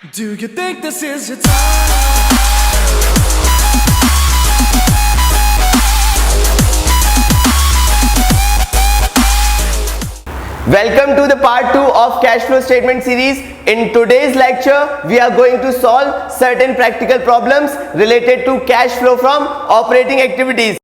Do you think this is your time? Welcome to the part 2 of cash flow statement series. In today's lecture, we are going to solve certain practical problems related to cash flow from operating activities.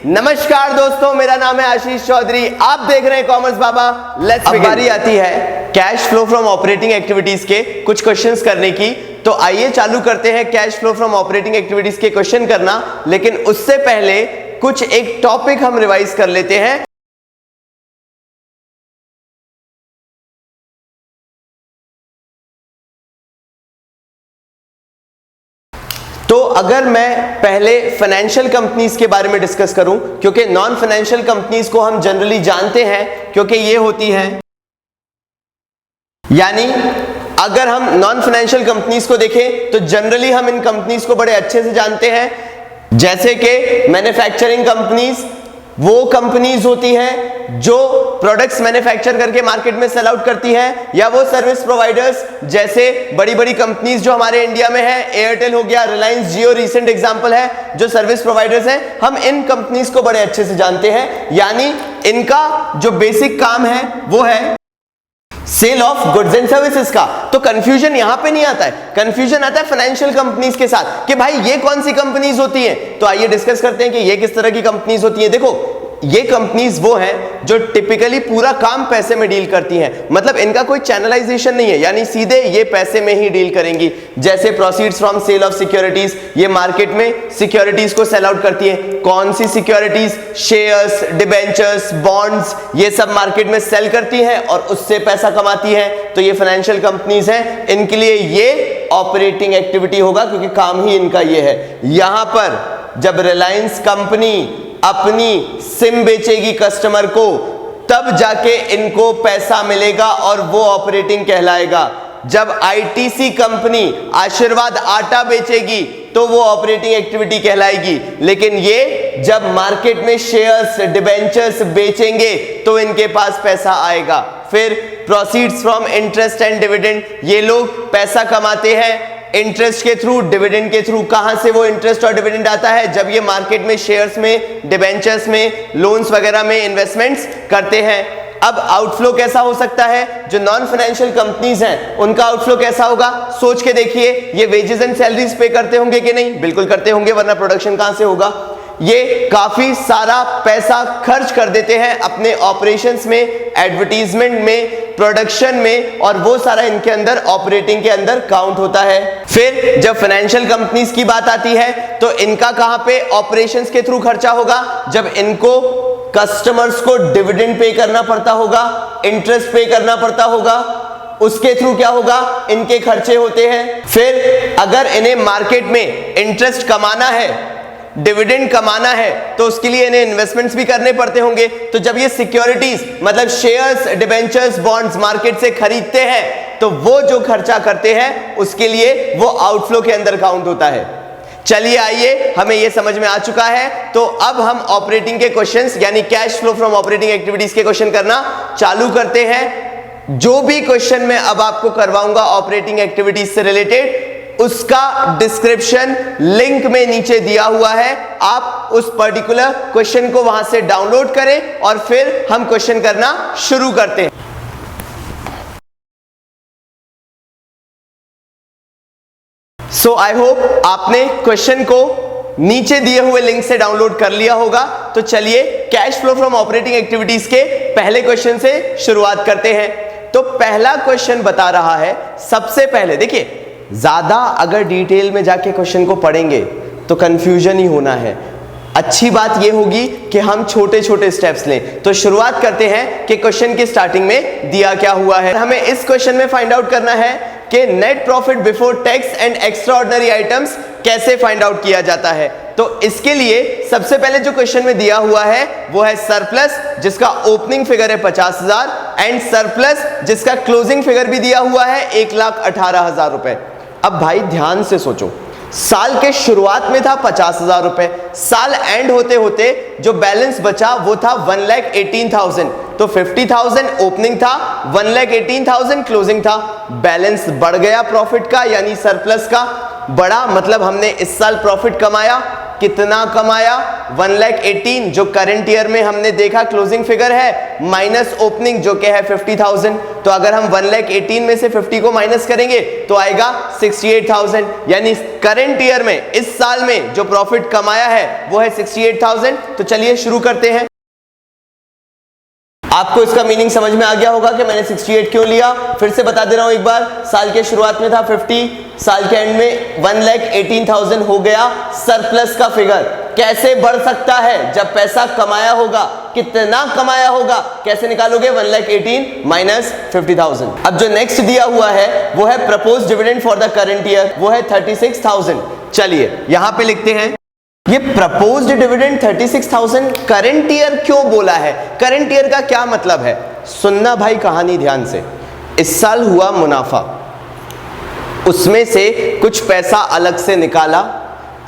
नमस्कार दोस्तों, मेरा नाम है आशीष चौधरी। आप देख रहे हैं commerce Baba. Let's begin. बारी आती है cash flow from operating activities के कुछ क्वेश्चंस करने की। तो आइए चालू करते हैं cash flow from operating activities के क्वेश्चन करना। लेकिन उससे पहले कुछ एक टॉपिक हम रिवाइज कर लेते हैं। तो अगर मैं पहले फाइनेंशियल कंपनीज के बारे में डिस्कस करूं, क्योंकि नॉन फाइनेंशियल कंपनीज को हम जनरली जानते हैं क्योंकि ये होती हैं, यानी अगर हम नॉन फाइनेंशियल कंपनीज को देखें तो जनरली हम इन कंपनीज को बड़े अच्छे से जानते हैं। जैसे कि मैन्युफैक्चरिंग कंपनीज वो कंपनीज होती हैं जो प्रोडक्ट्स मैन्युफैक्चर करके मार्केट में सेल आउट करती हैं, या वो सर्विस प्रोवाइडर्स जैसे बड़ी बड़ी कंपनीज जो हमारे इंडिया में है, एयरटेल हो गया, रिलायंस जियो रिसेंट एग्जांपल है, जो सर्विस प्रोवाइडर्स हैं। हम इन कंपनीज को बड़े अच्छे से जानते हैं, यानी इनका जो बेसिक काम है वो है sale of goods and services का। तो कंफ्यूजन यहां पे नहीं आता है, कंफ्यूजन आता है फाइनेंशियल कंपनीज के साथ कि भाई ये कौन सी कंपनीज होती हैं। तो आइए डिस्कस करते हैं कि ये किस तरह की कंपनीज होती हैं। देखो, ये कंपनीज वो हैं जो टिपिकली पूरा काम पैसे में डील करती हैं, मतलब इनका कोई चैनलाइजेशन नहीं है, यानी सीधे ये पैसे में ही डील करेंगी। जैसे proceeds from sale of securities, ये मार्केट में सिक्योरिटीज को सेल आउट करती हैं। कौन सी सिक्योरिटीज? शेयर्स, डिबेंचर्स, बॉन्ड्स, ये सब मार्केट में सेल करती हैं और उससे पैसा कमाती हैं। तो ये फाइनेंशियल कंपनीज हैं, इनके लिए ये ऑपरेटिंग एक्टिविटी होगा क्योंकि काम ही इनका ये है। यहां पर जब रिलायंस कंपनी अपनी सिम बेचेगी कस्टमर को, तब जाके इनको पैसा मिलेगा और वो ऑपरेटिंग कहलाएगा। जब आईटीसी कंपनी आशीर्वाद आटा बेचेगी तो वो ऑपरेटिंग एक्टिविटी कहलाएगी। लेकिन ये जब मार्केट में शेयर्स, डिबेंचर्स बेचेंगे तो इनके पास पैसा आएगा। फिर proceeds from interest and dividend, ये लोग पैसा कमाते हैं इंटरेस्ट के थ्रू, डिविडेंड के थ्रू। कहां से वो इंटरेस्ट और डिविडेंड आता है? जब ये मार्केट में शेयर्स में, डिबेंचर्स में, लोन्स वगैरह में इन्वेस्टमेंट्स करते हैं। अब आउटफ्लो कैसा हो सकता है? जो नॉन फाइनेंशियल कंपनीज हैं उनका आउटफ्लो कैसा होगा? सोच के देखिए, ये वेजेस एंड सैलरीज पे करते होंगे कि नहीं? बिल्कुल करते होंगे, वरना प्रोडक्शन कहां से होगा? ये काफी सारा पैसा खर्च कर देते हैं अपने ऑपरेशंस में, एडवर्टीजमेंट में, प्रोडक्शन में, और वो सारा इनके अंदर ऑपरेटिंग के अंदर काउंट होता है। फिर जब फाइनेंशियल कंपनीज की बात आती है तो इनका कहां पे ऑपरेशंस के थ्रू खर्चा होगा? जब इनको कस्टमर्स को डिविडेंड पे करना पड़ता होगा, इंटरेस्ट पे करना पड़ता होगा, उसके थ्रू क्या होगा? इनके खर्चे होते हैं। फिर अगर इन्हें मार्केट में इंटरेस्ट कमाना है, डिविडेंड कमाना है, तो उसके लिए इन्हें इन्वेस्टमेंट्स भी करने पड़ते होंगे। तो जब ये सिक्योरिटीज मतलब शेयर्स, डिबेंचर्स, बॉन्ड्स मार्केट से खरीदते हैं तो वो जो खर्चा करते हैं उसके लिए वो आउटफ्लो के अंदर काउंट होता है। चलिए आइए, हमें ये समझ में आ चुका है। तो अब हम ऑपरेटिंग के क्वेश्चंस यानी cash flow from operating activities के क्वेश्चन करना चालू करते हैं। जो भी क्वेश्चन मैं अब आपको करवाऊंगा ऑपरेटिंग एक्टिविटीज से रिलेटेड, उसका डिस्क्रिप्शन लिंक में नीचे दिया हुआ है। आप उस पर्टिकुलर क्वेश्चन को वहां से डाउनलोड करें और फिर हम क्वेश्चन करना शुरू करते हैं। सो आई होप आपने क्वेश्चन को नीचे दिए हुए लिंक से डाउनलोड कर लिया होगा। तो चलिए cash flow from operating activities के पहले क्वेश्चन से शुरुआत करते हैं। तो पहला क्वेश्चन बता रहा है, सबसे पहले देखिए, ज्यादा अगर डिटेल में जाके क्वेश्चन को पढ़ेंगे तो कंफ्यूजन ही होना है। अच्छी बात यह होगी कि हम छोटे छोटे स्टेप्स लें। तो शुरुआत करते हैं कि क्वेश्चन की स्टार्टिंग में दिया क्या हुआ है। हमें इस क्वेश्चन में फाइंड आउट करना है कि net profit before tax and extra ordinary items कैसे फाइंड आउट किया जाता है। तो इसके लिए सबसे पहले जो क्वेश्चन में दिया हुआ है वो है सरप्लस, जिसका ओपनिंग फिगर है 50,000, एंड सरप्लस जिसका क्लोजिंग फिगर भी दिया हुआ है 1,18,000 रुपए। अब भाई ध्यान से सोचो, साल के शुरुआत में था 50,000 रुपए, साल एंड होते होते जो बैलेंस बचा वो था 1,18,000। तो 50,000 ओपनिंग था, 1,18,000 क्लोजिंग था। बैलेंस बढ़ गया प्रॉफिट का, यानी सरप्लस का बड़ा, मतलब हमने इस साल प्रॉफिट कमाया। कितना कमाया? 1,18,000 जो करंट ईयर में हमने देखा क्लोजिंग फिगर है, माइनस ओपनिंग जो कि है 50,000। तो अगर हम 1,18,000 में से 50 को माइनस करेंगे तो आएगा 68,000। यानी करंट ईयर में, इस साल में जो प्रॉफिट कमाया है वो है 68,000। तो चलिए शुरू करते हैं। आपको इसका मीनिंग समझ में आ गया होगा कि मैंने 68 क्यों लिया। फिर से बता दे रहा हूं एक बार, साल के शुरुआत में था 50, साल के एंड में 1,18,000 हो गया सरप्लस का फिगर। कैसे बढ़ सकता है? जब पैसा कमाया होगा। कितना कमाया होगा? कैसे निकालोगे? 1,18,000 माइनस 50,000। अब जो नेक्स्ट दिया हुआ है वो है propose dividend for the current year, वो है 36,000। चलिए यहां पे लिखते हैं, ये प्रपोज्ड डिविडेंड 36,000 करंट ईयर क्यों बोला है? करंट ईयर का क्या मतलब है? सुनना भाई कहानी ध्यान से। इस साल हुआ मुनाफा, उसमें से कुछ पैसा अलग से निकाला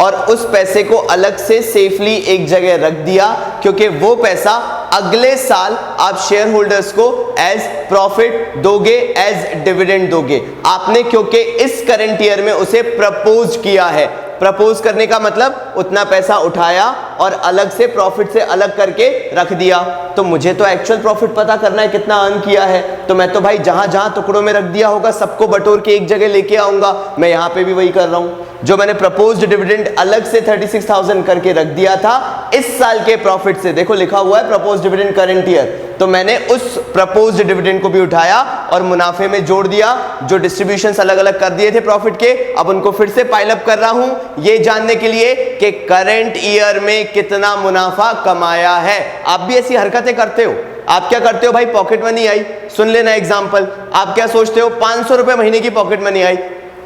और उस पैसे को अलग से सेफली एक जगह रख दिया, क्योंकि वो पैसा अगले साल आप शेयर होल्डर्स को एज प्रॉफिट दोगे, एज डिविडेंड दोगे आपने, क्योंकि इस करंट ईयर में उसे प्रपोज किया है। प्रपोज करने का मतलब उतना पैसा उठाया और अलग से प्रॉफिट से अलग करके रख दिया। तो मुझे तो एक्चुअल प्रॉफिट पता करना है कितना अर्न किया है, तो मैं तो भाई जहां जहां टुकड़ों में रख दिया होगा सबको बटोर के एक जगह लेके आऊंगा। मैं यहां पे भी वही कर रहा हूं। जो मैंने प्रपोज्ड डिविडेंड अलग से 36,000 करके रख दिया था इस साल के प्रॉफिट से, देखो लिखा हुआ है प्रपोज्ड डिविडेंड करंट ईयर, तो मैंने उस प्रपोज्ड डिविडेंड को भी उठाया और मुनाफे में जोड़ दिया। जो डिस्ट्रीब्यूशंस अलग अलग कर दिए थे प्रॉफिट के, अब उनको फिर से पाइल अप कर रहा हूं ये जानने के लिए कि करंट ईयर में कितना मुनाफा कमाया है। आप भी ऐसी हरकतें करते हो? आप क्या करते हो भाई? पॉकेट मनी आई, सुन लेना एग्जांपल। आप क्या सोचते हो? 500 रुपए महीने की पॉकेट मनी आई,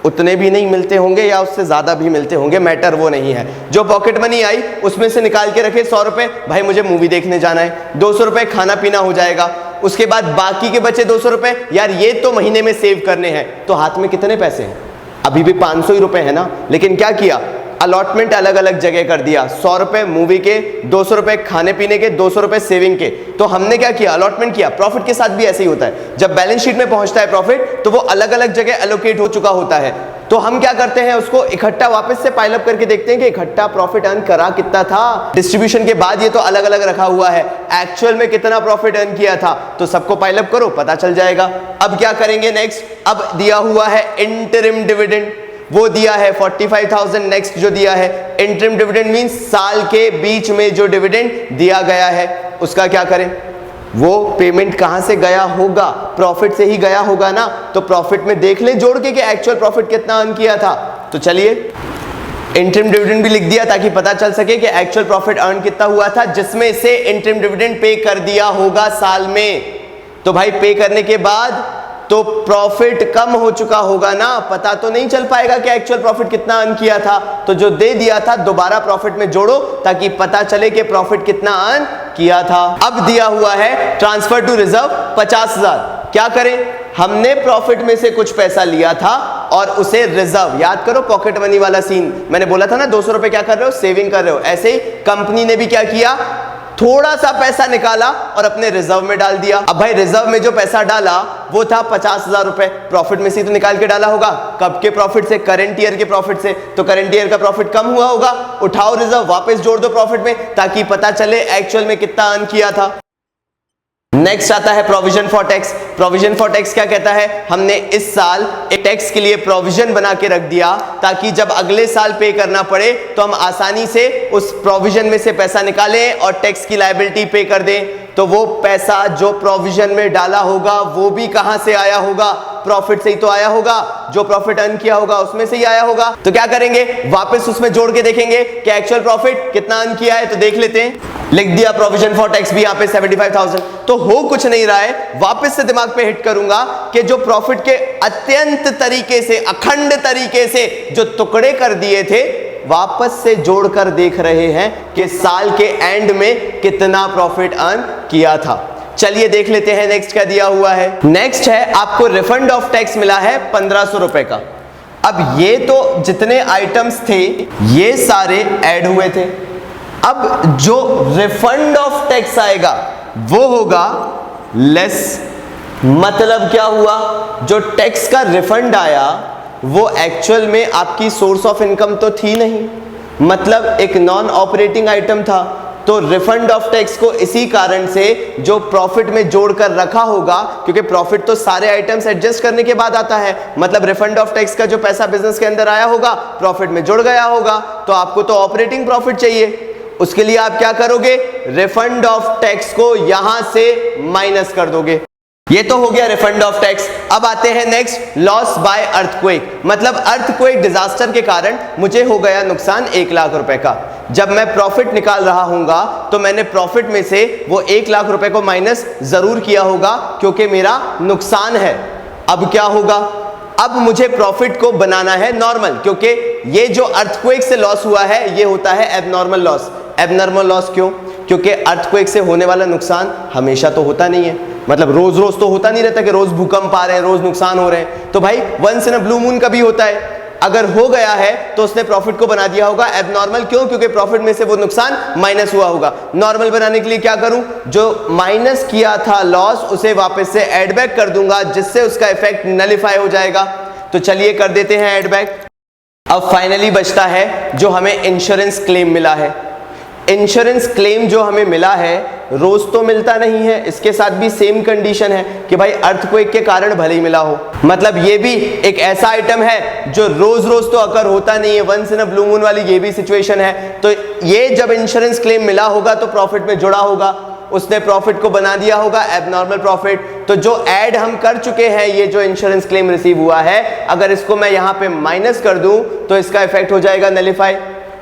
उतने भी नहीं मिलते होंगे या उससे ज्यादा भी मिलते होंगे, मैटर वो नहीं है। जो पॉकेट मनी आई उसमें से निकाल के रखे 100 रुपए, भाई मुझे मूवी देखने जाना है, 200 रुपए खाना पीना हो जाएगा। उसके बाद बाकी के बचे 200 रुपए, यार ये तो महीने में सेव करने हैं। तो हाथ में कितने पैसे हैं? अभी भी 500 ही रुपए है ना। लेकिन क्या किया? अलॉटमेंट अलग अलग जगह कर दिया, 100 रुपए मूवी के, 200 रुपए खाने पीने के, 200 रुपए सेविंग के। तो हमने क्या किया? अलॉटमेंट किया। प्रॉफिट के साथ भी ऐसे ही होता है, जब बैलेंस शीट में पहुंचता है प्रॉफिट तो वो अलग अलग जगह एलोकेट हो चुका होता है। तो हम क्या करते हैं? उसको इकट्ठा वापस से पाइल अप करके देखते हैं कि इकट्ठा प्रॉफिट अर्न करा कितना था। डिस्ट्रीब्यूशन के बाद ये तो अलग अलग रखा हुआ है, एक्चुअल में कितना प्रॉफिट अर्न किया था, तो सबको पाइल अप करो, पता चल जाएगा। अब क्या करेंगे नेक्स्ट? अब दिया हुआ है इंटरिम डिविडेंड, वो दिया है 45,000। नेक्स्ट जो दिया है इंटरिम डिविडेंड मींस साल के बीच में जो डिविडेंड दिया गया है उसका क्या करें? वो पेमेंट कहां से गया होगा? प्रॉफिट से ही गया होगा ना। तो प्रॉफिट में देख ले जोड़ के कि एक्चुअल प्रॉफिट कितना अर्न किया था। तो चलिए इंटरिम डिविडेंड भी लिख दिया ताकि पता चल सके कि एक्चुअल प्रॉफिट अर्न कितना हुआ था, जिसमें से इंटरिम डिविडेंड पे कर दिया होगा साल में। तो भाई पे करने के बाद तो प्रॉफिट कम हो चुका होगा ना, पता तो नहीं चल पाएगा कि एक्चुअल प्रॉफिट कितना अर्न किया था। तो जो दे दिया था दोबारा प्रॉफिट में जोड़ो ताकि पता चले कि प्रॉफिट कितना अर्न किया था। अब दिया हुआ है ट्रांसफर टू रिजर्व 50,000। क्या करें? हमने प्रॉफिट में से कुछ पैसा लिया था और उसे रिजर्व, याद करो पॉकेट मनी वाला सीन, मैंने बोला था ना 200 रुपए क्या कर रहे हो? सेविंग कर रहे हो। ऐसे ही कंपनी ने भी क्या किया? थोड़ा सा पैसा निकाला और अपने रिजर्व में डाल दिया। अब भाई रिजर्व में जो पैसा डाला वो था 50,000 रुपए, प्रॉफिट में से तो निकाल के डाला होगा। कब के प्रॉफिट से? करंट ईयर के प्रॉफिट से। तो करंट ईयर का प्रॉफिट कम हुआ होगा, उठाओ रिजर्व वापस जोड़ दो प्रॉफिट में ताकि पता चले एक्चुअल में कितना अर्न किया था। नेक्स्ट आता है provision for tax. Provision for tax क्या कहता है? हमने इस साल एक टैक्स के लिए प्रोविजन बना के रख दिया ताकि जब अगले साल पे करना पड़े तो हम आसानी से उस प्रोविजन में से पैसा निकालें और टैक्स की लायबिलिटी पे कर दें। तो वो पैसा जो प्रोविजन में डाला होगा वो भी कहां से आया होगा? प्रॉफिट से ही तो आया होगा। जो प्रॉफिट अर्न किया होगा उसमें से ही आया होगा। तो क्या करेंगे? वापस उसमें जोड़ के देखेंगे कि एक्चुअल प्रॉफिट कितना अर्न किया है। तो देख लेते हैं, लिख दिया प्रोविजन फॉर टैक्स भी यहाँ पे 75,000। तो हो कुछ नहीं रहा है, वापस से दिमाग पे हिट करूंगा कि जो प्रॉफिट के अत्यंत तरीके से, अखंड तरीके से जो टुकड़े कर दिए थे, वापस से जोड़कर देख रहे हैं कि साल के एंड में कितना प्रॉफिट अर्न किया था। चलिए देख लेते हैं नेक्स्ट क्या दिया हुआ है। नेक्स्ट है आपको रिफंड ऑफ टैक्स मिला है 1500 रुपए का। अब ये तो जितने आइटम्स थे ये सारे ऐड हुए थे। अब जो रिफंड ऑफ टैक्स आएगा वो होगा लेस। मतलब क्या हुआ, जो टैक्स का रिफंड आया वो एक्चुअल में आपकी सोर्स ऑफ इनकम तो थी नहीं, मतलब एक नॉन ऑपरेटिंग आइटम था। तो रिफंड ऑफ टैक्स को इसी कारण से जो प्रॉफिट में जोड़कर रखा होगा, क्योंकि प्रॉफिट तो सारे आइटम्स एडजस्ट करने के बाद आता है, मतलब रिफंड ऑफ टैक्स का जो पैसा बिजनेस के अंदर आया होगा प्रॉफिट में जुड़ गया होगा। तो आपको तो ऑपरेटिंग प्रॉफिट चाहिए, उसके लिए आप क्या करोगे, रिफंड ऑफ टैक्स को यहां से माइनस कर दोगे। ये तो हो गया रिफंड ऑफ टैक्स। अब आते हैं नेक्स्ट, लॉस बाय अर्थक्वेक। मतलब अर्थक्वेक डिजास्टर के कारण मुझे हो गया नुकसान 1 लाख रुपए का। जब मैं प्रॉफिट निकाल रहा हूंगा तो मैंने प्रॉफिट में से वो 1 लाख रुपए को माइनस जरूर किया होगा क्योंकि मेरा नुकसान है। अब क्या होगा, अब मुझे प्रॉफिट को बनाना है नॉर्मल, क्योंकि ये जो अर्थक्वेक से लॉस हुआ है ये होता है एबनॉर्मल लॉस। एबनॉर्मल लॉस क्यों, क्योंकि अर्थक्वेक से होने वाला नुकसान हमेशा तो होता नहीं है, मतलब रोज रोज तो होता नहीं रहता कि रोज भूकंप आ रहे हैं, रोज नुकसान हो रहे हैं। तो भाई once in a blue moon कभी होता है, अगर हो गया है तो उसने प्रॉफिट को बना दिया होगा एबनॉर्मल। क्यों, क्योंकि प्रॉफिट में से वो नुकसान माइनस हुआ होगा। नॉर्मल बनाने के लिए क्या करूं, जो माइनस किया था लॉस उसे वापस से ऐड बैक कर दूंगा, जिससे उसका इफेक्ट नलिफाई हो जाएगा। तो चलिए कर देते हैं ऐड बैक। अब फाइनली बचता है जो हमें इंश्योरेंस क्लेम मिला है। इंश्योरेंस क्लेम जो हमें मिला है रोज तो मिलता नहीं है, इसके साथ भी सेम कंडीशन है कि भाई अर्थक्वेक के कारण भले ही मिला हो। मतलब ये भी एक ऐसा आइटम है जो रोज रोज तो अकर होता नहीं है, once in a blue moon वाली ये भी सिचुएशन है। तो ये जब इंश्योरेंस क्लेम मिला होगा तो प्रॉफिट में जुड़ा होगा, उसने प्रॉफिट को बना दिया होगा एबनॉर्मल प्रॉफिट। तो जो ऐड हम कर चुके हैं, ये जो इंश्योरेंस क्लेम रिसीव हुआ है, अगर इसको मैं यहां पे माइनस कर दूं तो इसका इफेक्ट हो जाएगा नलिफाई।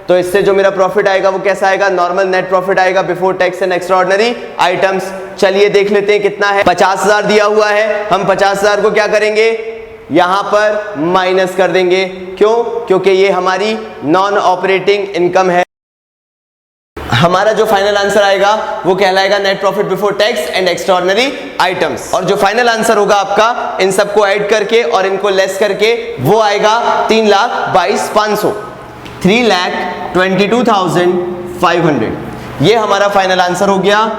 तो इससे जो मेरा प्रॉफिट आएगा वो कैसा आएगा, नॉर्मल नेट प्रॉफिट आएगा before tax and extraordinary items. चलिए देख लेते हैं कितना है। 50,000 दिया हुआ है, हम 50,000 को क्या करेंगे, यहां पर माइनस कर देंगे। क्यों, क्योंकि ये हमारी नॉन ऑपरेटिंग इनकम है। हमारा जो फाइनल आंसर आएगा वो कहलाएगा net profit before tax and extraordinary items. और जो फाइनल आंसर होगा आपका इन सबको ऐड करके और इनको लेस करके वो आएगा 3,22,500, 3,22,500। ये हमारा फाइनल आंसर हो गया।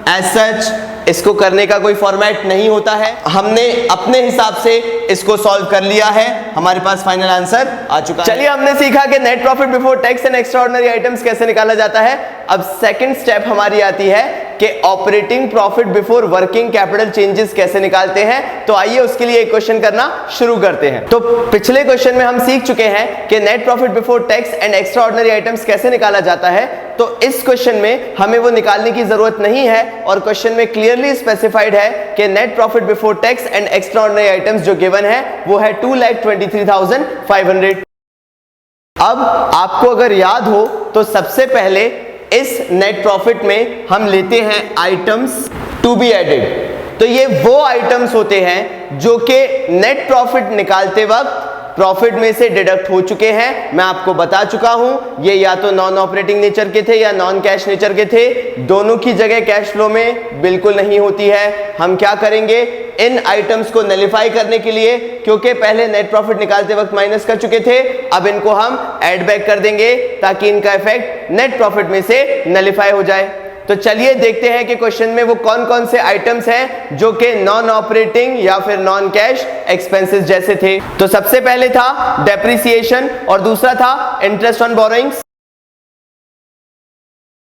एज सच इसको करने का कोई फॉर्मेट नहीं होता है, हमने अपने हिसाब से इसको सॉल्व कर लिया है, हमारे पास फाइनल आंसर आ चुका है। चलिए हमने सीखा कि net profit before tax and extraordinary items कैसे निकाला जाता है। अब सेकंड स्टेप हमारी आती है कि operating profit before working capital changes कैसे निकालते हैं। तो आइए उसके लिए एक क्वेश्चन करना शुरू करते हैं। तो पिछले क्वेश्चन में हम सीख चुके हैं कि net profit before tax and extraordinary items कैसे निकाला जाता है। तो इस क्वेश्चन में हमें वो निकालने की जरूरत नहीं है और क्वेश्चन में क्लियरली स्पेसिफाइड है कि net profit before tax and extraordinary items जो गिवन है वो है 2,23,500। अब आपको अगर याद हो तो सबसे पहले इस नेट प्रॉफिट में हम लेते हैं आइटम्स टू बी एडेड। तो ये वो आइटम्स होते हैं जो कि नेट प्रॉफिट निकालते वक्त प्रॉफिट में से डिडक्ट हो चुके हैं। मैं आपको बता चुका हूं ये या तो नॉन ऑपरेटिंग नेचर के थे या नॉन कैश नेचर के थे, दोनों की जगह कैश फ्लो में बिल्कुल नहीं होती है। हम क्या करेंगे, इन आइटम्स को नलिफाई करने के लिए, क्योंकि पहले नेट प्रॉफिट निकालते वक्त माइनस कर चुके थे, अब इनको हम ऐड बैक कर देंगे ताकि इनका इफेक्ट नेट प्रॉफिट में से नलिफाई हो जाए। तो चलिए देखते हैं कि क्वेश्चन में वो कौन कौन से आइटम्स हैं जो कि नॉन ऑपरेटिंग या फिर नॉन कैश एक्सपेंसेस जैसे थे। तो सबसे पहले था डेप्रिसिएशन और दूसरा था इंटरेस्ट ऑन बोरोइंग्स।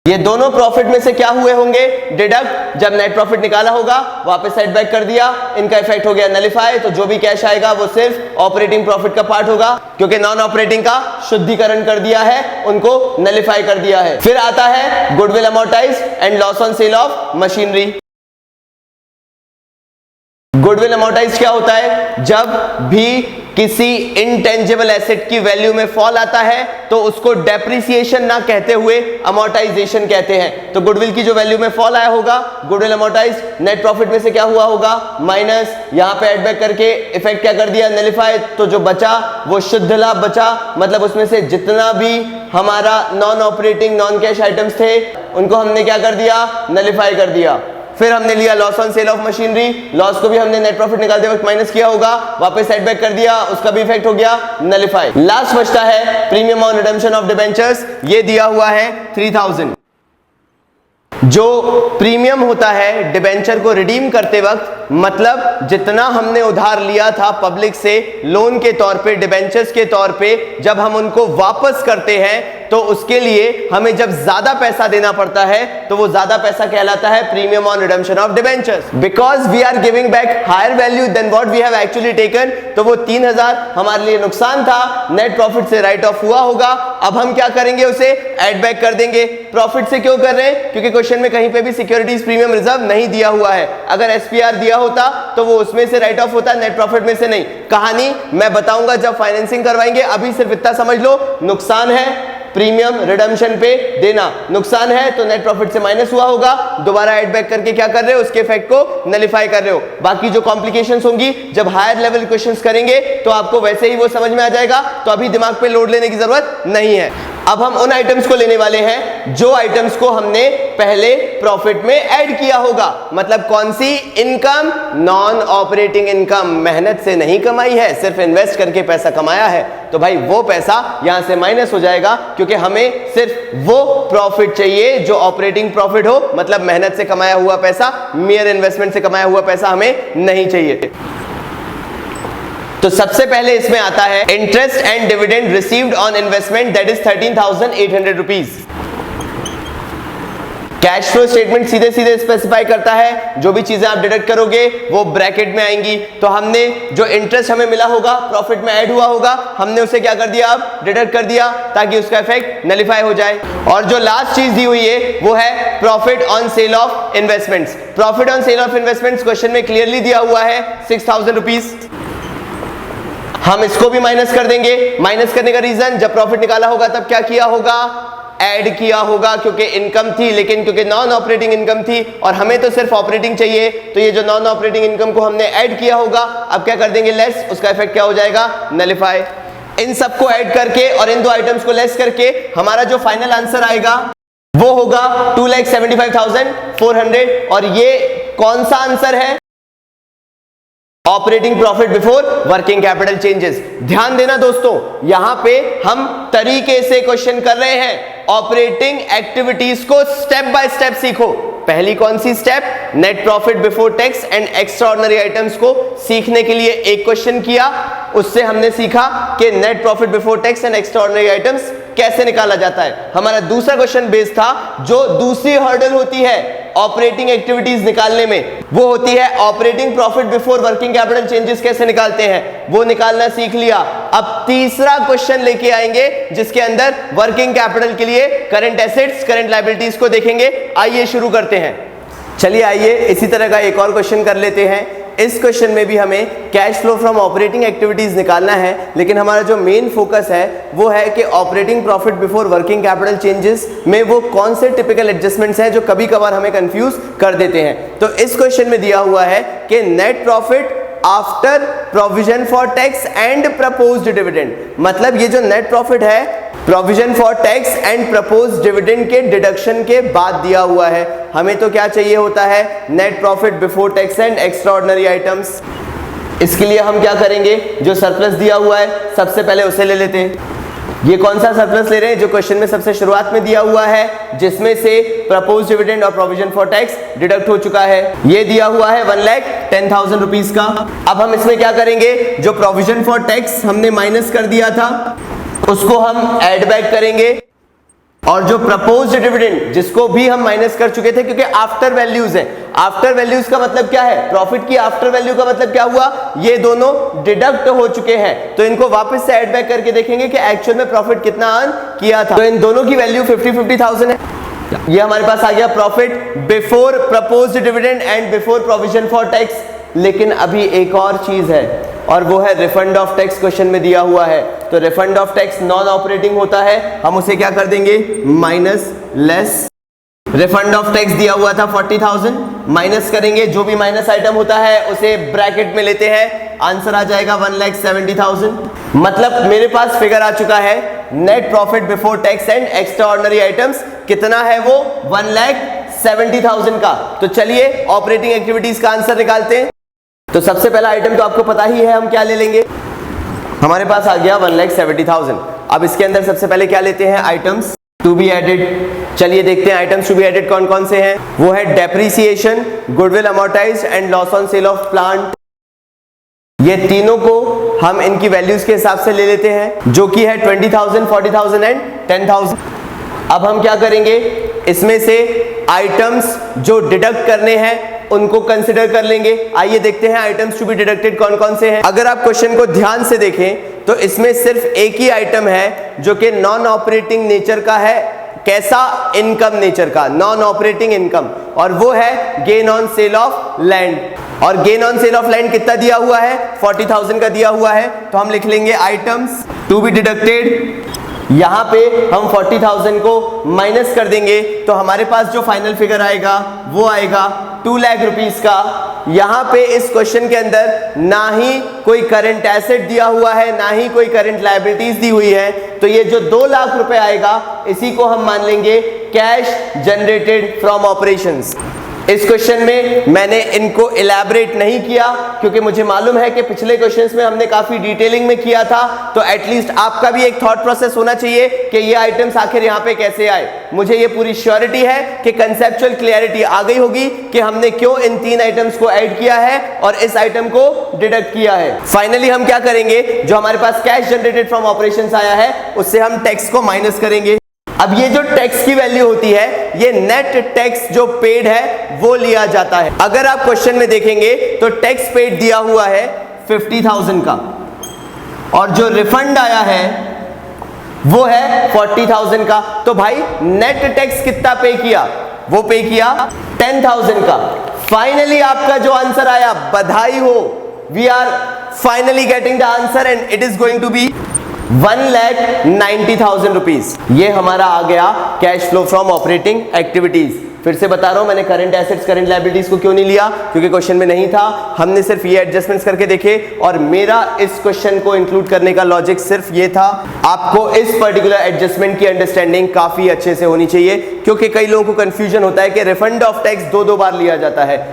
ये दोनों प्रॉफिट में से क्या हुए होंगे, डिडक्ट। जब नेट प्रॉफिट निकाला होगा वापस ऐड बैक कर दिया, इनका इफेक्ट हो गया नलिफाई। तो जो भी कैश आएगा वो सिर्फ ऑपरेटिंग प्रॉफिट का पार्ट होगा, क्योंकि नॉन ऑपरेटिंग का शुद्धिकरण कर दिया है, उनको नलिफाई कर दिया है। फिर आता है goodwill amortise and loss on sale of machinery. Goodwill amortise क्या होता है, जब भी किसी इंटेंजिबल एसेट की वैल्यू में फॉल आता है तो उसको डेप्रिसिएशन ना कहते हुए अमोर्टाइजेशन कहते हैं। तो गुडविल की जो वैल्यू में फॉल आया होगा, गुडविल अमोर्टाइज, नेट प्रॉफिट में से क्या हुआ होगा, माइनस, यहां पे ऐड बैक करके इफेक्ट क्या कर दिया, नलिफाई। तो जो बचा वो शुद्ध लाभ बचा, मतलब उसमें से जितना भी हमारा non operating non cash items थे उनको हमने क्या कर दिया, नलिफाई कर दिया। फिर हमने लिया loss on sale of machinery, loss को भी हमने नेट प्रॉफिट निकालते वक्त माइनस किया होगा, वापस सेट बैक कर दिया, उसका भी इफेक्ट हो गया नलिफाई। लास्ट बचता है premium on redemption of debentures, ये दिया हुआ है 3000। जो प्रीमियम होता है डिबेंचर को रिडीम करते वक्त, मतलब जितना हमने उधार लिया था पब्लिक से लोन के तौर पे, डिबेंचर्स के तौर पे, जब हम उनको वापस करते हैं तो उसके लिए हमें जब ज्यादा पैसा देना पड़ता है तो वो ज्यादा पैसा कहलाता है premium on redemption of debentures. Because we are giving back higher value than what we have actually taken, तो वो 3000 हमारे लिए नुकसान था, नेट प्रॉफिट से राइट ऑफ हुआ होगा। अब हम क्या करेंगे, उसे एड बैक कर देंगे। प्रॉफिट से क्यों कर रहे हैं, क्योंकि क्वेश्चन में कहीं पे भी सिक्योरिटीज प्रीमियम रिजर्व नहीं दिया हुआ है। अगर एसपीआर दिया होता तो वो उसमें से राइट ऑफ होता, नेट प्रॉफिट में से नहीं। कहानी मैं बताऊंगा जब फाइनेंसिंग करवाएंगे, अभी सिर्फ इतना समझ लो, नुकसान है प्रीमियम रिडम्पशन पे देना, नुकसान है तो नेट प्रॉफिट से माइनस हुआ होगा, दोबारा एड बैक करके क्या कर रहे हो, उसके इफेक्ट को नलिफाई कर रहे हो। बाकी जो कॉम्प्लिकेशंस होंगी जब हायर लेवल क्वेश्चंस करेंगे तो आपको वैसे ही वो समझ में आ जाएगा, तो अभी दिमाग पे लोड लेने की जरूरत नहीं है। अब हम उन आइटम्स को लेने वाले हैं जो आइटम्स को हमने पहले प्रॉफिट में ऐड किया होगा। मतलब कौन सी इनकम, नॉन ऑपरेटिंग इनकम, मेहनत से नहीं कमाई है, सिर्फ इन्वेस्ट करके पैसा कमाया है, तो भाई वो पैसा यहां से माइनस हो जाएगा, क्योंकि हमें सिर्फ वो प्रॉफिट चाहिए जो ऑपरेटिंग प्रॉफिट हो, मतलब मेहनत से कमाया हुआ पैसा, मेयर इन्वेस्टमेंट से कमाया हुआ पैसा हमें नहीं चाहिए। तो सबसे पहले इसमें आता है interest and dividend received on investment, that is 13,800 rupees. Cash flow statement सीधे सीधे स्पेसिफाई करता है जो भी चीजें आप डिडक्ट करोगे वो ब्रैकेट में आएंगी। तो हमने जो इंटरेस्ट हमें मिला होगा प्रॉफिट में ऐड हुआ होगा, हमने उसे क्या कर दिया, अब डिडक्ट कर दिया ताकि उसका इफेक्ट नलिफाई हो जाए। और जो लास्ट चीज दी हुई है वो है profit on sale of investments. Profit on sale of investments question में क्लियरली दिया हुआ है 6,000 रुपीज। हम इसको भी माइनस कर देंगे। माइनस करने का रीजन, जब प्रॉफिट निकाला होगा तब क्या किया होगा, ऐड किया होगा, क्योंकि इनकम थी, लेकिन क्योंकि नॉन ऑपरेटिंग इनकम थी और हमें तो सिर्फ ऑपरेटिंग चाहिए, तो ये जो नॉन ऑपरेटिंग इनकम को हमने ऐड किया होगा, अब क्या कर देंगे, लेस, उसका इफेक्ट क्या हो जाएगा, नलिफाई। इन सबको ऐड करके और इन दो आइटम्स को लेस करके हमारा जो फाइनल आंसर आएगा वो होगा 2,75,400। और ये कौन सा आंसर है, operating profit before working capital changes. ध्यान देना दोस्तों, यहां पे हम तरीके से क्वेश्चन कर रहे हैं, ऑपरेटिंग एक्टिविटीज को स्टेप बाय स्टेप सीखो। पहली कौन सी step, net profit before tax and extraordinary items को सीखने के लिए एक क्वेश्चन किया, उससे हमने सीखा कि net profit before tax and extraordinary items कैसे निकाला जाता है। हमारा दूसरा क्वेश्चन बेस था, जो दूसरी हर्डल होती है ऑपरेटिंग एक्टिविटीज निकालने में, वो होती है operating profit before working capital changes कैसे निकालते हैं, वो निकालना सीख लिया। अब तीसरा क्वेश्चन लेके आएंगे जिसके अंदर वर्किंग कैपिटल के लिए करंट एसेट्स, करंट लायबिलिटीज को देखेंगे। आइए शुरू करते हैं। चलिए आइए इसी तरह का एक और क्वेश्चन कर लेते हैं। इस क्वेश्चन में भी हमें cash flow from operating activities निकालना है, लेकिन हमारा जो मेन फोकस है वो है कि operating profit before working capital changes में वो कौन से टिपिकल एडजस्टमेंट्स हैं जो कभी कभार हमें कंफ्यूज कर देते हैं। तो इस क्वेश्चन में दिया हुआ है कि net profit after provision for tax and proposed dividend, मतलब ये जो नेट प्रॉफिट है provision for tax and proposed dividend के डिडक्शन के बाद दिया हुआ है। हमें तो क्या चाहिए होता है, net profit before tax and extraordinary items. इसके लिए हम क्या करेंगे, जो सरप्लस दिया हुआ है सबसे पहले उसे ले लेते हैं। ये कौन सा सरप्लस ले रहे हैं, जो क्वेश्चन में सबसे शुरुआत में दिया हुआ है, जिसमें से प्रपोज्ड डिविडेंड और प्रोविजन फॉर टैक्स डिडक्ट हो चुका है। ये दिया हुआ है 1,10,000 रुपीज का। अब हम इसमें क्या करेंगे, जो प्रोविजन फॉर टैक्स हमने माइनस कर दिया था उसको हम ऐड बैक करेंगे, और जो प्रपोज्ड डिविडेंड जिसको भी हम माइनस कर चुके थे, क्योंकि आफ्टर वैल्यूज है। आफ्टर वैल्यूज का मतलब क्या है, प्रॉफिट की आफ्टर वैल्यू का मतलब क्या हुआ, ये दोनों डिडक्ट हो चुके हैं, तो इनको वापस से ऐड बैक करके देखेंगे कि एक्चुअल में प्रॉफिट कितना अर्न किया था। तो इन दोनों की वैल्यू 50,000 है। ये हमारे पास आ गया profit before proposed dividend and before provision for tax. लेकिन अभी एक और चीज है और वो है रिफंड ऑफ टैक्स, क्वेश्चन में दिया हुआ है। तो refund of tax non operating होता है, हम उसे क्या कर देंगे, minus less. Refund of tax दिया हुआ था 40,000, माइनस करेंगे, जो भी माइनस आइटम होता है उसे ब्रैकेट में लेते हैं, आंसर आ जाएगा 1,70,000। मतलब मेरे पास फिगर आ चुका है, net profit before tax and extraordinary items कितना है, वो 1,70,000 70,000 का। तो चलिए ऑपरेटिंग एक्टिविटीज का आंसर निकालते हैं। तो सबसे पहला आइटम तो आपको पता ही है, हम क्या ले लेंगे, हमारे पास आ गया 1,70,000। अब इसके अंदर सबसे पहले क्या लेते हैं, आइटम्स टू बी एडेड। चलिए देखते हैं आइटम्स टू बी एडेड कौन कौन से हैं। वो है depreciation, goodwill amortised and loss on sale of plant. ये तीनों को हम इनकी वैल्यूज के हिसाब से ले लेते हैं, जो कि है 20,000, 40,000 एंड 10,000। अब हम क्या करेंगे, इसमें से आइटम्स जो डिडक्ट करने हैं उनको कंसिडर कर लेंगे। आइए देखते हैं आइटम्स टू बी डिडक्टेड कौन कौन से हैं। अगर आप क्वेश्चन को ध्यान से देखें तो इसमें सिर्फ एक ही आइटम है जो कि नॉन ऑपरेटिंग नेचर का है। कैसा, इनकम नेचर का, नॉन ऑपरेटिंग इनकम, और वो है gain on sale of land. और gain on sale of land कितना दिया हुआ है, 40,000 का दिया हुआ है। तो हम लिख लेंगे आइटम्स टू बी डिडक्टेड। यहां पे हम 40,000 को माइनस कर देंगे तो हमारे पास जो फाइनल फिगर आएगा वो आएगा 2 लाख रुपीस का। यहां पे इस क्वेश्चन के अंदर ना ही कोई करंट एसेट दिया हुआ है, ना ही कोई करंट लायबिलिटीज दी हुई है। तो ये जो 2 लाख रुपए आएगा इसी को हम मान लेंगे कैश जनरेटेड फ्रॉम ऑपरेशंस। इस क्वेश्चन में मैंने इनको इलैबोरेट नहीं किया क्योंकि मुझे मालूम है कि पिछले क्वेश्चंस में हमने काफी डिटेलिंग में किया था। तो एटलीस्ट आपका भी एक थॉट प्रोसेस होना चाहिए कि ये आइटम्स आखिर यहाँ पे कैसे आए। मुझे ये पूरी श्योरिटी है कि कंसेप्चुअल क्लियरिटी आ गई होगी कि हमने क्यों इन 3 आइटम्स को ऐड किया है और इस आइटम को डिडक्ट किया है। फाइनली हम क्या करेंगे, जो हमारे पास कैश जनरेटेड फ्रॉम ऑपरेशंस आया है उससे हम टैक्स को माइनस करेंगे। अब ये जो टैक्स की वैल्यू होती है, ये नेट टैक्स जो पेड है वो लिया जाता है। अगर आप क्वेश्चन में देखेंगे तो टैक्स पेड दिया हुआ है 50,000 का और जो रिफंड आया है वो है 40,000 का। तो भाई नेट टैक्स कितना पे किया, वो पे किया 10,000 का। फाइनली आपका जो आंसर आया, बधाई हो, we are finally getting the answer and it is going to be 1,90,000 rupees. ये हमारा आ गया cash flow from operating activities. फिर से बता रहा हूं, मैंने करंट एसेट्स करंट लायबिलिटीज को क्यों नहीं लिया, क्योंकि क्वेश्चन में नहीं था। हमने सिर्फ ये एडजस्टमेंट्स करके देखे और मेरा इस क्वेश्चन को इंक्लूड करने का लॉजिक सिर्फ ये था, आपको इस पर्टिकुलर एडजस्टमेंट की अंडरस्टैंडिंग काफी अच्छे से होनी चाहिए। क्योंकि कई लोगों को कंफ्यूजन होता है कि रिफंड ऑफ टैक्स 2 बार लिया जाता है,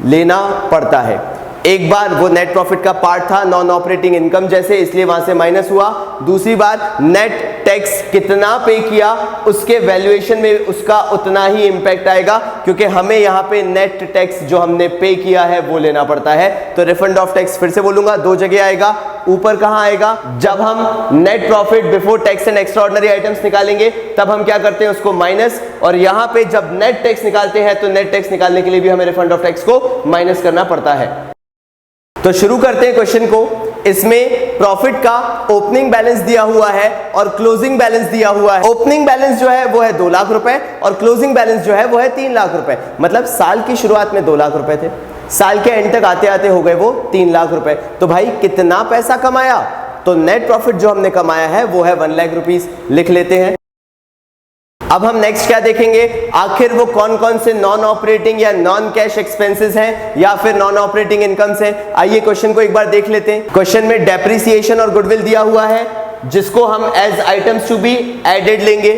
लेना पड़ता है। एक बार वो नेट प्रॉफिट का पार्ट था नॉन ऑपरेटिंग इनकम जैसे, इसलिए वहां से माइनस हुआ। दूसरी बार नेट टैक्स कितना पे किया उसके वैल्यूएशन में उसका उतना ही इंपैक्ट आएगा, क्योंकि हमें यहाँ पे नेट टैक्स जो हमने पे किया है वो लेना पड़ता है। तो रिफंड ऑफ टैक्स फिर से बोलूंगा 2 जगह आएगा। ऊपर कहां आएगा, जब हम net profit before tax and extraordinary items निकालेंगे तब हम क्या करते हैं, उसको माइनस। और यहां पे जब नेट टैक्स निकालते हैं तो नेट टैक्स निकालने के लिए भी हमें रिफंड ऑफ टैक्स को माइनस करना पड़ता है। तो शुरू करते हैं क्वेश्चन को। इसमें प्रॉफिट का ओपनिंग बैलेंस दिया हुआ है और क्लोजिंग बैलेंस दिया हुआ है। ओपनिंग बैलेंस जो है वो है 2 लाख रुपए और क्लोजिंग बैलेंस जो है वो है 3 लाख रुपए। मतलब साल की शुरुआत में 2 लाख रुपए थे, साल के एंड तक आते आते हो गए वो 3 लाख रुपए। तो भाई कितना पैसा कमाया, तो नेट प्रॉफिट जो हमने कमाया है वो है 1 लाख रुपीस, लिख लेते हैं। अब हम नेक्स्ट क्या देखेंगे, आखिर वो कौन कौन से नॉन ऑपरेटिंग या नॉन कैश एक्सपेंसेस हैं या फिर नॉन ऑपरेटिंग इनकम्स हैं। आइए क्वेश्चन को एक बार देख लेते हैं। क्वेश्चन में डेप्रिसिएशन और गुडविल दिया हुआ है जिसको हम as items to be added लेंगे।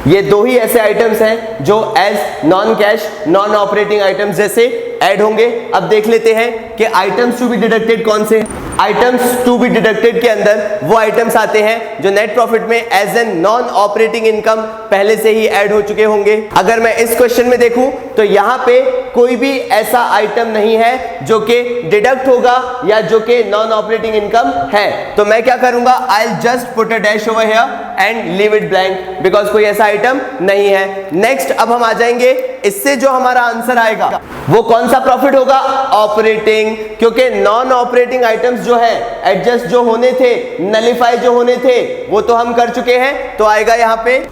ये 2 ही ऐसे आइटम्स हैं जो as non cash non operating items जैसे ऐड होंगे। अब देख लेते हैं कि आइटम्स टू बी डिडक्टेड कौन से। आइटम्स टू बी डिडक्टेड के अंदर वो आइटम्स आते हैं जो नेट प्रॉफिट में as an non operating income पहले से ही ऐड हो चुके होंगे। अगर मैं इस क्वेश्चन में देखूं तो यहां पे कोई भी ऐसा आइटम नहीं है जो कि डिडक्ट होगा या जो कि नॉन ऑपरेटिंग इनकम है। तो मैं क्या करूंगा, I will just put a dash over here and leave it blank because कोई ऐसा आइटम नहीं है। नेक्स्ट अब हम आ जाएंगे, इससे जो हमारा आंसर आएगा वो कौन सा प्रॉफिट होगा, ऑपरेटिंग। क्योंकि नॉन ऑपरेटिंग आइटम्स जो है एडजस्ट जो होने थे, नलिफाई जो होने थे वो तो हम कर चुके हैं। तो आएगा यहां पे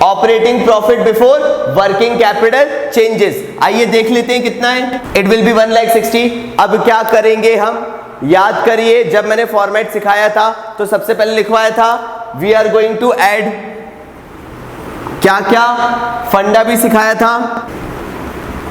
operating profit before working capital changes. आइए देख लेते हैं कितना है, इट विल बी 1,60,000। अब क्या करेंगे हम, याद करिए जब मैंने फॉर्मेट सिखाया था तो सबसे पहले लिखवाया था we are going to add क्या क्या, फंडा भी सिखाया था,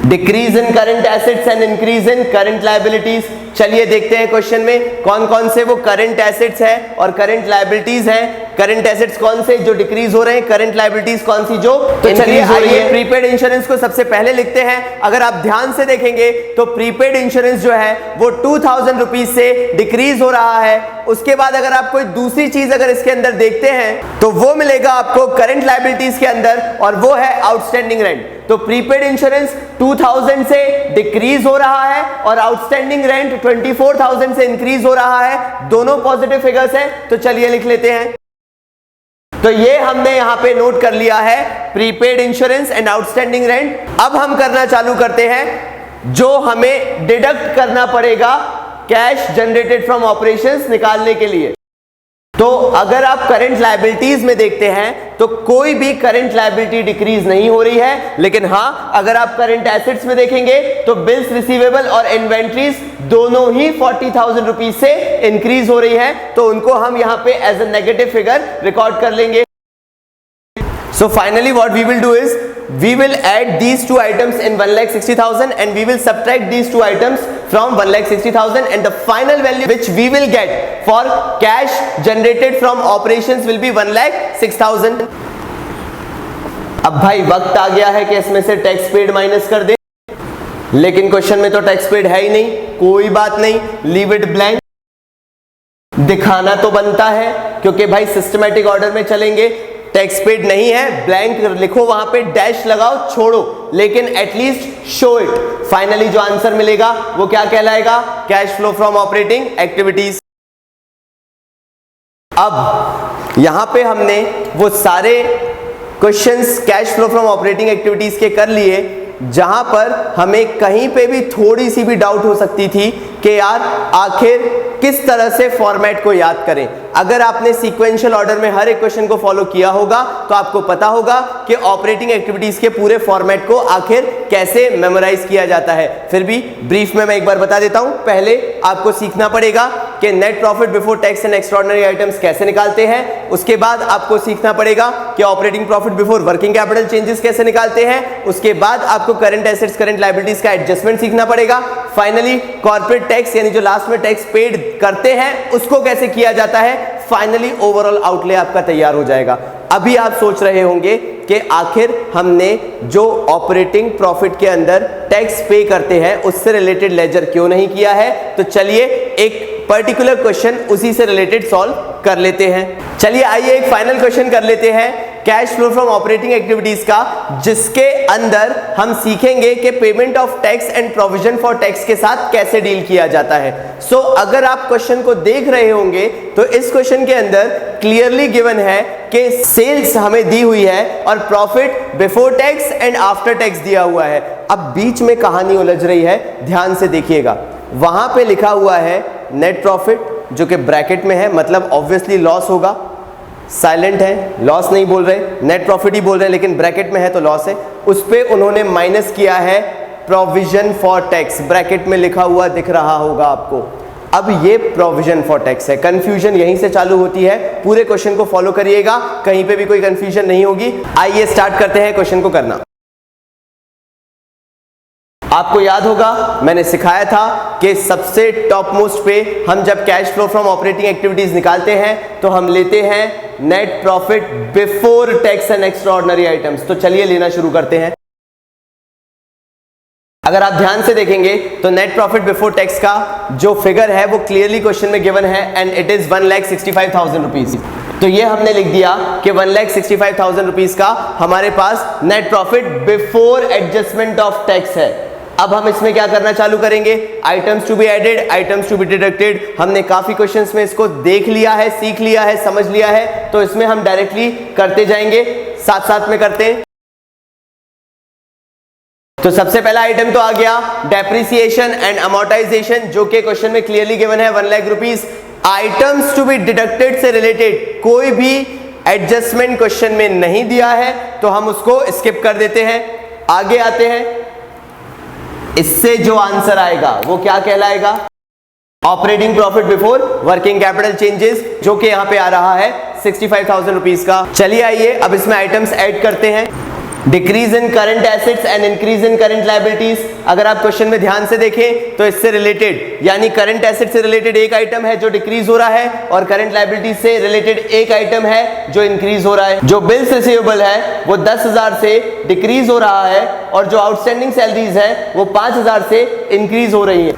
decrease in current assets and increase in current liabilities. चलिए देखते हैं क्वेश्चन में कौन कौन से वो करंट एसेट्स हैं और करंट लायबिलिटीज हैं। करंट एसेट्स कौन से जो डिक्रीज हो रहे हैं, करंट लायबिलिटीज कौन सी जो तो चलिए आइए प्रीपेड इंश्योरेंस को सबसे पहले लिखते हैं। अगर आप ध्यान से देखेंगे तो प्रीपेड इंश्योरेंस जो है वो 2000 रुपीज से डिक्रीज हो रहा है। उसके बाद अगर आप कोई दूसरी चीज अगर इसके अंदर देखते हैं तो वो मिलेगा आपको करंट लायबिलिटीज के अंदर, और वो है आउटस्टैंडिंग रेंट। तो प्रीपेड इंश्योरेंस 2000 से डिक्रीज हो रहा है और आउटस्टैंडिंग रेंट 24,000 से इंक्रीज हो रहा है। दोनों पॉजिटिव फिगर्स हैं, तो चलिए लिख लेते हैं। तो ये हमने यहां पे नोट कर लिया है prepaid insurance and outstanding rent. अब हम करना चालू करते हैं जो हमें डिडक्ट करना पड़ेगा कैश जनरेटेड फ्रॉम ऑपरेशंस निकालने के लिए। तो अगर आप करंट लायबिलिटीज में देखते हैं तो कोई भी करंट लायबिलिटी डिक्रीज नहीं हो रही है, लेकिन हां अगर आप करंट एसेट्स में देखेंगे तो बिल्स रिसीवेबल और इन्वेंट्रीज दोनों ही 40,000 रुपीज से इंक्रीज हो रही है, तो उनको हम यहां पे as a negative figure record कर लेंगे। So finally what we will do is we will add these two items in 1,60,000 and we will subtract these two items from 1,60,000 and the final value which we will get for cash generated from operations will be 1,06,000। अब भाई वक्त आ गया है कि इसमें से tax paid minus कर दें, लेकिन क्वेश्चन में तो टैक्स पेड है ही नहीं। कोई बात नहीं, लीव इट ब्लैंक। दिखाना तो बनता है क्योंकि भाई सिस्टमैटिक ऑर्डर में चलेंगे। टैक्स पेड नहीं है, ब्लैंक लिखो, वहां पे डैश लगाओ, छोड़ो, लेकिन एटलीस्ट शो इट। फाइनली जो आंसर मिलेगा वो क्या कहलाएगा? Cash flow from operating activities. अब यहां पे हमने वो सारे questions cash flow from operating activities के कर लिए जहां पर हमें कहीं पे भी थोड़ी सी भी डाउट हो सकती थी कि यार आखिर किस तरह से फॉर्मेट को याद करें। अगर आपने सीक्वेंशियल ऑर्डर में हर एक क्वेश्चन को फॉलो किया होगा तो आपको पता होगा कि ऑपरेटिंग एक्टिविटीज के पूरे फॉर्मेट को आखिर कैसे मेमोराइज किया जाता है। फिर भी ब्रीफ में मैं एक बार बता देता हूं। पहले आपको सीखना पड़ेगा कि net profit before tax and extraordinary items कैसे निकालते हैं। उसके बाद आपको सीखना पड़ेगा कि operating profit before working capital changes कैसे निकालते हैं। उसके बाद आपको करंट एसेट्स करंट लायबिलिटीज का एडजस्टमेंट सीखना पड़ेगा। फाइनली कॉर्पोरेट टैक्स यानी जो लास्ट में टैक्स पेड करते हैं उसको कैसे किया जाता है। फाइनली ओवरऑल आउटले आपका तैयार हो जाएगा। अभी आप सोच रहे होंगे कि आखिर हमने जो ऑपरेटिंग प्रॉफिट के अंदर टैक्स पे करते हैं उससे रिलेटेड लेजर क्यों नहीं किया है। तो चलिए एक पर्टिकुलर क्वेश्चन उसी से रिलेटेड सॉल्व कर लेते हैं। चलिए आइए एक फाइनल क्वेश्चन कर लेते हैं cash flow from operating activities का, जिसके अंदर हम सीखेंगे कि payment of tax and provision for tax के साथ कैसे डील किया जाता है। सो अगर आप क्वेश्चन को देख रहे होंगे तो इस क्वेश्चन के अंदर क्लियरली गिवन है कि सेल्स हमें दी हुई है और profit before tax and after tax दिया हुआ है। अब बीच में कहानी उलझ रही है, ध्यान से देखिएगा। वहां पे लिखा हुआ है नेट प्रॉफिट जो कि ब्रैकेट में है, मतलब ऑब्वियसली लॉस होगा। साइलेंट है, लॉस नहीं बोल रहे, नेट प्रॉफिट ही बोल रहे हैं, लेकिन ब्रैकेट में है तो लॉस है। उस पे उन्होंने माइनस किया है प्रोविजन फॉर टैक्स, ब्रैकेट में लिखा हुआ दिख रहा होगा आपको। अब ये प्रोविजन फॉर टैक्स है। कंफ्यूजन यहीं से चालू होती है। पूरे क्वेश्चन को फॉलो करिएगा, कहीं पे भी कोई कंफ्यूजन नहीं होगी। आइए स्टार्ट करते हैं क्वेश्चन को करना। आपको याद होगा मैंने सिखाया था कि सबसे टॉप मोस्ट पे हम जब cash flow from operating activities निकालते हैं तो हम लेते हैं net profit before tax and extraordinary items. तो चलिए लेना शुरू करते हैं। अगर आप ध्यान से देखेंगे तो नेट प्रॉफिट बिफोर टैक्स का जो फिगर है वो क्लियरली क्वेश्चन में गिवन है एंड इट इज 1,65,000 रुपीज। तो ये हमने लिख दिया कि 1,65,000 रुपीज का हमारे पास net profit before adjustment of tax है। अब हम इसमें क्या करना चालू करेंगे? Items to be added, items to be deducted. हमने काफी क्वेश्चंस में इसको देख लिया है, सीख लिया है, समझ लिया है, तो इसमें हम डायरेक्टली करते जाएंगे, साथ साथ में करते हैं। तो सबसे पहला आइटम तो आ गया डेप्रिसिएशन एंड अमोर्टाइजेशन, जो कि क्वेश्चन में क्लियरली गिवन है 1 lakh rupees. Items to be deducted से रिलेटेड कोई भी एडजस्टमेंट क्वेश्चन में नहीं दिया है तो हम उसको स्किप कर देते हैं। आगे आते हैं, इससे जो आंसर आएगा वो क्या कहलाएगा? Operating profit before working capital changes, जो कि यहां पे आ रहा है 65,000 रुपीज का। चलिए आइए अब इसमें आइटम्स ऐड करते हैं। Decrease in current assets and increase in current liabilities. अगर आप क्वेश्चन में ध्यान से देखें तो इससे रिलेटेड यानी करंट एसेट से रिलेटेड एक आइटम है जो डिक्रीज हो रहा है और करंट लायबिलिटीज से रिलेटेड एक आइटम है जो इंक्रीज हो रहा है। जो बिल्स रिसीवेबल है वो 10,000 से डिक्रीज हो रहा है और जो आउटस्टैंडिंग सैलरीज है वो 5,000 से इंक्रीज हो रही है।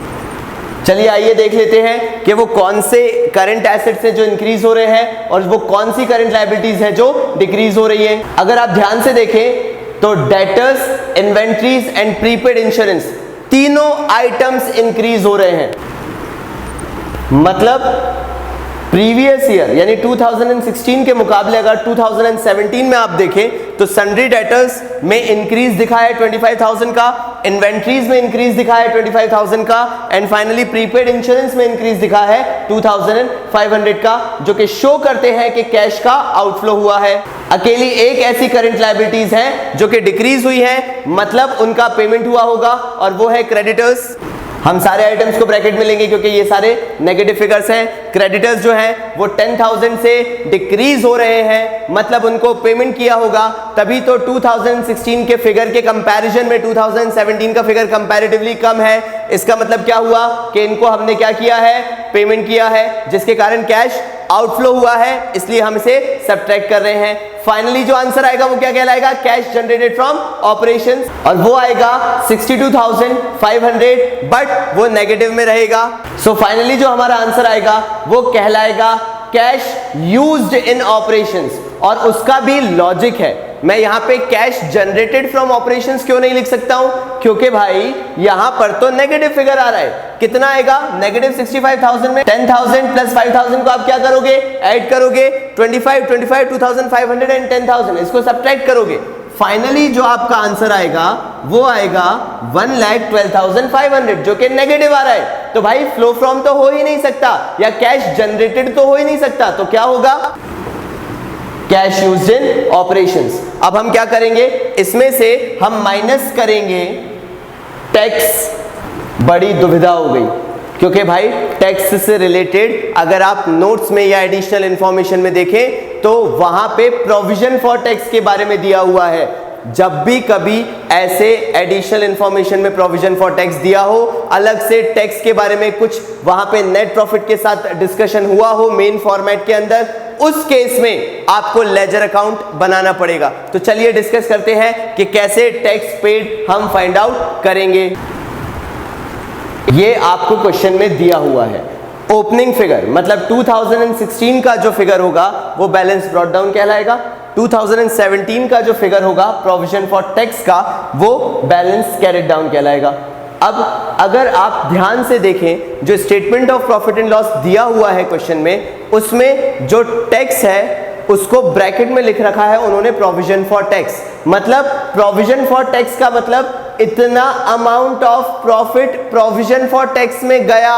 चलिए आइए देख लेते हैं कि वो कौन से करंट एसेट्स हैं जो इंक्रीज हो रहे हैं और वो कौन सी करंट लायबिलिटीज है जो डिक्रीज हो रही है। अगर आप ध्यान से देखें तो debtors, inventories and prepaid insurance तीनों आइटम्स इंक्रीज हो रहे हैं। मतलब प्रीवियस ईयर यानी 2016 के मुकाबले अगर 2017 में आप देखें तो सन्ड्री डेटर्स में इंक्रीज दिखा है 25,000 का, इन्वेंट्रीज में इंक्रीज दिखा है 25,000 का एंड फाइनली प्रीपेड इंश्योरेंस में इंक्रीज दिखा है 2,500 का, जो कि शो करते हैं कि कैश का आउटफ्लो हुआ है। अकेली एक ऐसी करंट लायबिलिटीज है जो कि डिक्रीज हुई है, मतलब उनका पेमेंट हुआ होगा और वो है क्रेडिटर्स। हम सारे आइटम्स को ब्रैकेट में लेंगे क्योंकि ये सारे नेगेटिव फिगर्स हैं। क्रेडिटर्स जो हैं वो 10,000 से डिक्रीज हो रहे हैं, मतलब उनको पेमेंट किया होगा, तभी तो 2016 के फिगर के कंपैरिजन में 2017 का फिगर कंपैरेटिवली कम है। इसका मतलब क्या हुआ कि इनको हमने क्या किया है, पेमेंट किया है, जिसके कारण कैश आउटफ्लो हुआ है, इसलिए हम इसे सब्ट्रैक्ट कर रहे हैं। फाइनली जो आंसर आएगा वो क्या कहलाएगा, कैश जनरेटेड फ्रॉम ऑपरेशंस, और वो आएगा 62,500, बट वो नेगेटिव में रहेगा। सो फाइनली जो हमारा आंसर आएगा वो कहलाएगा कैश यूज्ड इन ऑपरेशंस, और उसका भी लॉजिक है। मैं यहां पे कैश जनरेटेड फ्रॉम ऑपरेशंस क्यों नहीं लिख सकता हूं, क्योंकि भाई यहां पर तो नेगेटिव फिगर आ रहा है। कितना आएगा, नेगेटिव 65,000 में 10,000 प्लस 5,000 को आप क्या करोगे, ऐड करोगे, 25, 2,500 एंड 10,000, इसको सब्ट्रैक्ट करोगे। फाइनली जो आपका आंसर आएगा वो आएगा 1,12,500, जो कि नेगेटिव आ रहा है। तो भाई फ्लो फ्रॉम तो हो ही नहीं सकता, या कैश जनरेटेड तो हो ही नहीं सकता, तो क्या होगा, कैश यूज्ड इन ऑपरेशंस। अब हम क्या करेंगे, इसमें से हम माइनस करेंगे टैक्स। बड़ी दुविधा हो गई, क्योंकि भाई टैक्स से रिलेटेड अगर आप नोट्स में या एडिशनल इंफॉर्मेशन में देखें तो वहां पे प्रोविजन फॉर टैक्स के बारे में दिया हुआ है। जब भी कभी ऐसे एडिशनल इंफॉर्मेशन में प्रोविजन फॉर टैक्स दिया हो, अलग से टैक्स के बारे में कुछ वहां पे नेट प्रॉफिट के साथ डिस्कशन हुआ हो मेन फॉर्मेट के अंदर, उस केस में आपको लेजर अकाउंट बनाना पड़ेगा। तो चलिए डिस्कस करते हैं कि कैसे टैक्स पेड हम फाइंड आउट करेंगे। ये आपको क्वेश्चन में दिया हुआ है ओपनिंग फिगर, मतलब 2016 का जो फिगर होगा वो बैलेंस ब्रॉट डाउन कहलाएगा, 2017 का जो फिगर होगा प्रोविजन फॉर टैक्स का वो बैलेंस कैरिड डाउन कहलाएगा। अब अगर आप ध्यान से देखें जो statement of profit and loss दिया हुआ है क्वेश्चन में, उसमें जो टैक्स है उसको ब्रैकेट में लिख रखा है उन्होंने प्रोविजन फॉर टैक्स। मतलब प्रोविजन फॉर टैक्स का मतलब इतना amount of profit provision for tax में गया,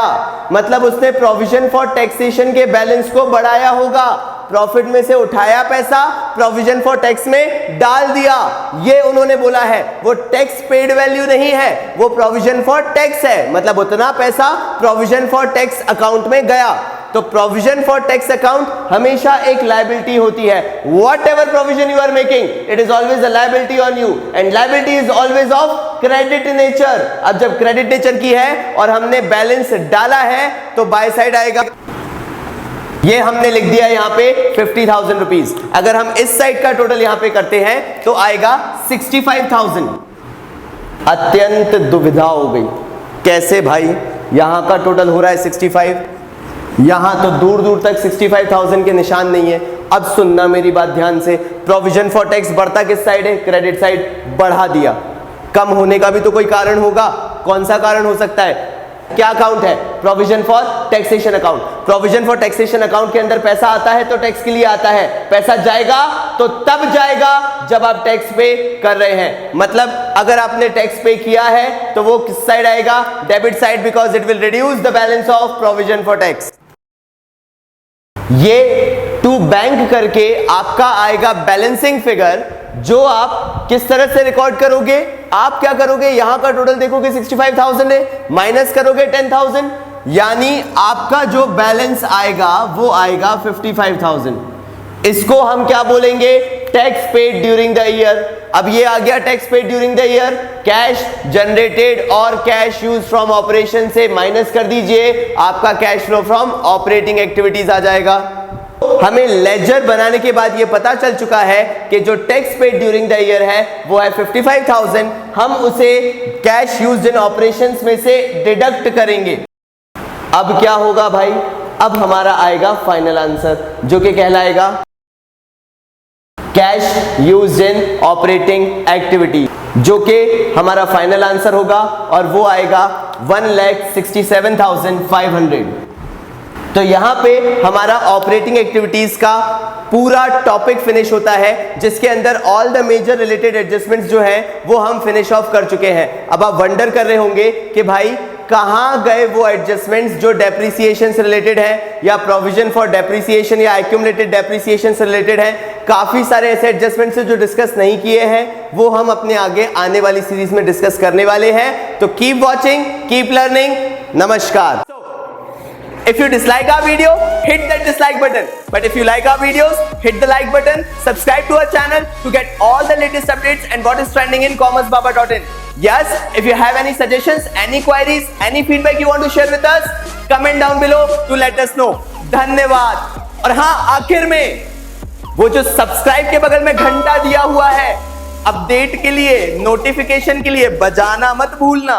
मतलब उसने प्रोविजन फॉर टैक्सेशन के बैलेंस को बढ़ाया होगा, प्रॉफिट में से उठाया पैसा प्रोविजन फॉर टैक्स में डाल दिया, ये उन्होंने बोला है। वो टैक्स पेड वैल्यू नहीं है, वो प्रोविजन फॉर टैक्स है, मतलब उतना पैसा प्रोविजन फॉर टैक्स अकाउंट में गया। तो प्रोविजन फॉर टैक्स अकाउंट हमेशा एक लायबिलिटी होती है। Whatever provision you are making, it is always a liability on you, and liability is always of credit nature. अब जब क्रेडिट नेचर की है और हमने बैलेंस डाला है तो बाय साइड आएगा, ये हमने लिख दिया यहां पे 50,000 रुपीज। अगर हम इस साइड का टोटल यहां पे करते हैं तो आएगा 65,000। अत्यंत दुविधा हो गई, कैसे भाई, यहां का टोटल हो रहा है 65, यहां तो दूर दूर तक 65,000 के निशान नहीं है। अब सुनना मेरी बात ध्यान से, प्रोविजन फॉर टैक्स बढ़ता किस साइड है, क्रेडिट साइड, बढ़ा दिया। कम होने का भी तो कोई कारण होगा, कौन सा कारण हो सकता है, क्या अकाउंट है, provision for taxation account. Provision for taxation account के अंदर पैसा आता है तो टैक्स के लिए आता है, पैसा जाएगा तो तब जाएगा जब आप टैक्स पे कर रहे हैं। मतलब अगर आपने टैक्स पे किया है तो वो किस साइड आएगा, debit side, because it will reduce the balance of provision for tax. ये टू बैंक करके आपका आएगा बैलेंसिंग फिगर, जो आप किस तरह से रिकॉर्ड करोगे, आप क्या करोगे, यहां का टोटल देखोगे 65,000 है, माइनस करोगे 10,000, यानी आपका जो बैलेंस आएगा वो आएगा 55,000। इसको हम क्या बोलेंगे, tax paid during the year. अब ये आ गया tax paid during the year, cash generated और कैश यूज फ्रॉम ऑपरेशन से माइनस कर दीजिए, आपका cash flow from operating activities आ जाएगा। हमें लेजर बनाने के बाद ये पता चल चुका है कि जो tax paid during the year है वो है 55,000, हम उसे कैश यूज्ड इन ऑपरेशंस में से डिडक्ट करेंगे। अब क्या होगा भाई, अब हमारा आएगा फाइनल आंसर जो कि कहलाएगा cash used in operating activity, जो कि हमारा फाइनल आंसर होगा और वो आएगा 1,67,500। तो यहां पे हमारा ऑपरेटिंग एक्टिविटीज का पूरा टॉपिक फिनिश होता है, जिसके अंदर all the major related adjustments जो हैं वो हम फिनिश ऑफ कर चुके हैं। अब आप वंडर कर रहे होंगे कि भाई कहां गए वो एडजस्टमेंट्स जो डेप्रिसिएशन से रिलेटेड है या प्रोविजन फॉर डेप्रिसिएशन या एक्यूमुलेटेड डेप्रिसिएशन से रिलेटेड है। काफी सारे ऐसे एडजस्टमेंट्स जो डिस्कस नहीं किए हैं वो हम अपने आगे आने वाली सीरीज में डिस्कस करने वाले हैं। तो कीप वॉचिंग, कीप लर्निंग। नमस्कार। If you dislike our video, hit that dislike button. But if you like our videos, hit the like button. Subscribe to our channel to get all the latest updates and what is trending in commercebaba.in. Yes, if you have any suggestions, any queries, any feedback you want to share with us, comment down below to let us know. धन्यवाद। और हाँ, आखिर में वो जो subscribe के बगल में घंटा दिया हुआ है अपडेट के लिए, नोटिफिकेशन के लिए, बजाना मत भूलना।